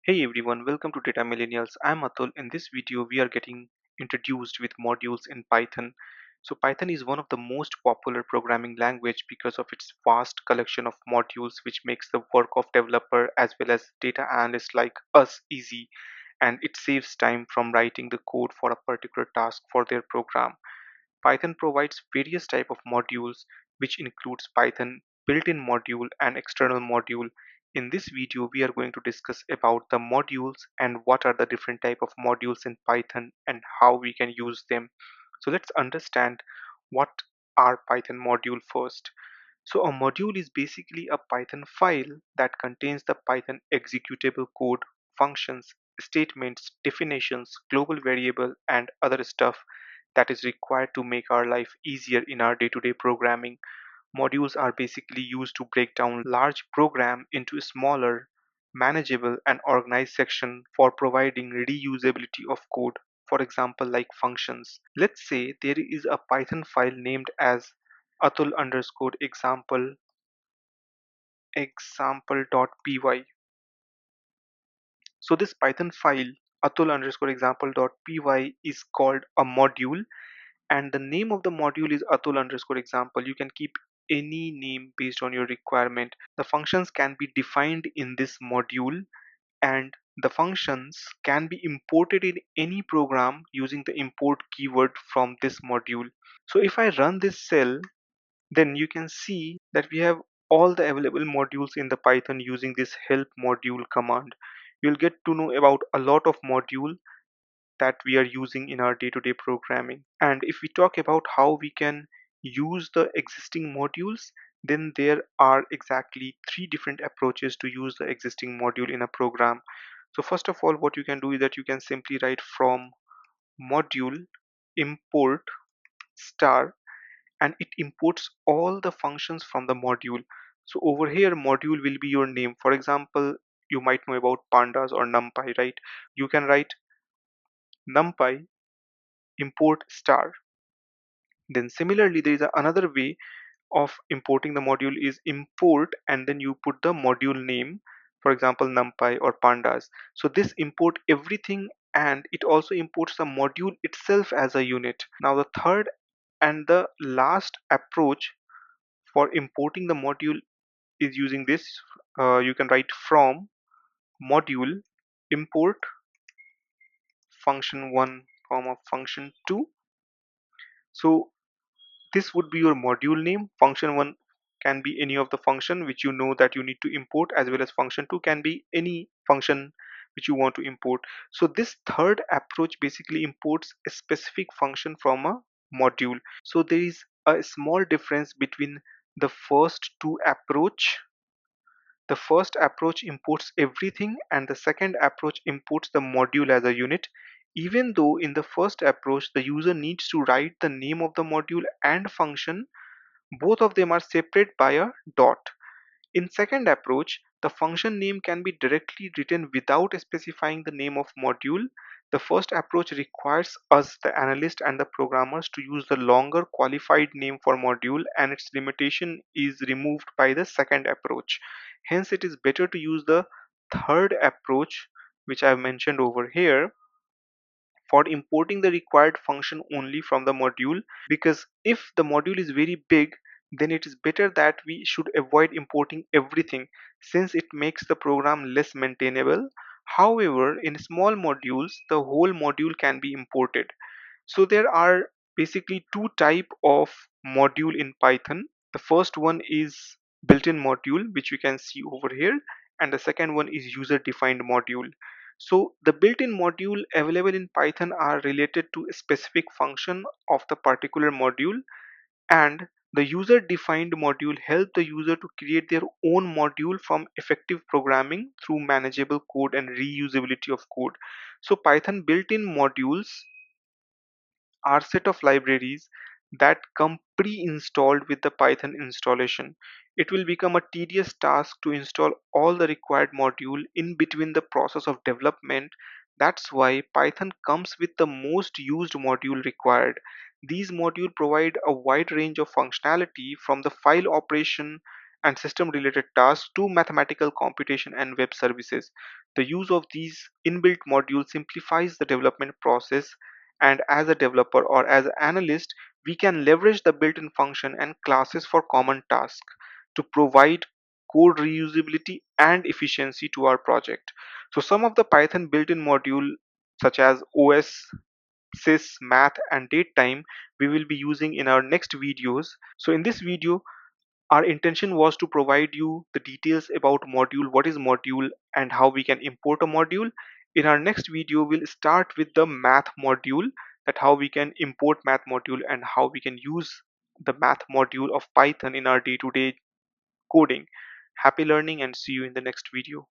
Hey everyone, welcome to Data Millennials. I'm Atul. In this video, we are getting introduced with modules in Python. So Python is one of the most popular programming language because of its vast collection of modules, which makes the work of developer as well as data analysts like us easy, and it saves time from writing the code for a particular task for their program. Python provides various type of modules, which includes Python built-in module and external module. In this video, we are going to discuss about the modules and what are the different type of modules in Python and how we can use them. So let's understand what are Python module first. So a module is basically a Python file that contains the Python executable code, functions, statements, definitions, global variable, and other stuff that is required to make our life easier in our day-to-day programming. Modules are basically used to break down large program into smaller, manageable, and organized section for providing reusability of code. For example, like functions. Let's say there is a Python file named as atul underscore example.py. So this Python file atul underscore example.py is called a module, and the name of the module is atul underscore example. You can keep any name based on your requirement. The functions can be defined in this module, and the functions can be imported in any program using the import keyword from this module. So if I run this cell, then you can see that we have all the available modules in the Python using this help module command. You'll get to know about a lot of module that we are using in our day-to-day programming. And if we talk about how we can use the existing modules, then there are exactly three different approaches to use the existing module in a program. So first of all, what you can do is that you can simply write from module import star, and it imports all the functions from the module. So over here module will be your name. For example, you might know about pandas or numpy, right? You can write numpy import star. Then similarly, there is another way of importing the module is import and then you put the module name, for example numpy or pandas. So this import everything, and it also imports the module itself as a unit. Now the third and the last approach for importing the module is using this. You can write from module import function 1 comma function 2. So this would be your module name. Function 1 can be any of the function which you know that you need to import, as well as function 2 can be any function which you want to import. So this third approach basically imports a specific function from a module. So there is a small difference between the first two approach. The first approach imports everything and the second approach imports the module as a unit. Even though in the first approach the user needs to write the name of the module and function, both of them are separate by a dot. In second approach, the function name can be directly written without specifying the name of module. The first approach requires us, the analyst and the programmers, to use the longer qualified name for module, and its limitation is removed by the second approach. Hence, it is better to use the third approach, which I have mentioned over here, for importing the required function only from the module, because if the module is very big, then it is better that we should avoid importing everything, since it makes the program less maintainable. However, in small modules the whole module can be imported. So there are basically two type of module in Python. The first one is built-in module, which you can see over here, and the second one is user-defined module. So the built-in module available in Python are related to a specific function of the particular module, and the user-defined module help the user to create their own module from effective programming through manageable code and reusability of code. So Python built-in modules are set of libraries that come pre-installed with the Python installation. It will become a tedious task to install all the required module in between the process of development. That's why Python comes with the most used module required. These modules provide a wide range of functionality, from the file operation and system related tasks to mathematical computation and web services. The use of these inbuilt modules simplifies the development process, and as a developer or as an analyst, we can leverage the built-in function and classes for common tasks to provide code reusability and efficiency to our project. So some of the Python built-in module such as OS, sys, math, and datetime we will be using in our next videos. So in this video, our intention was to provide you the details about module, what is module, and how we can import a module. In our next video, we'll start with the math module, that how we can import math module and how we can use the math module of Python in our day-to-day coding. Happy learning and see you in the next video.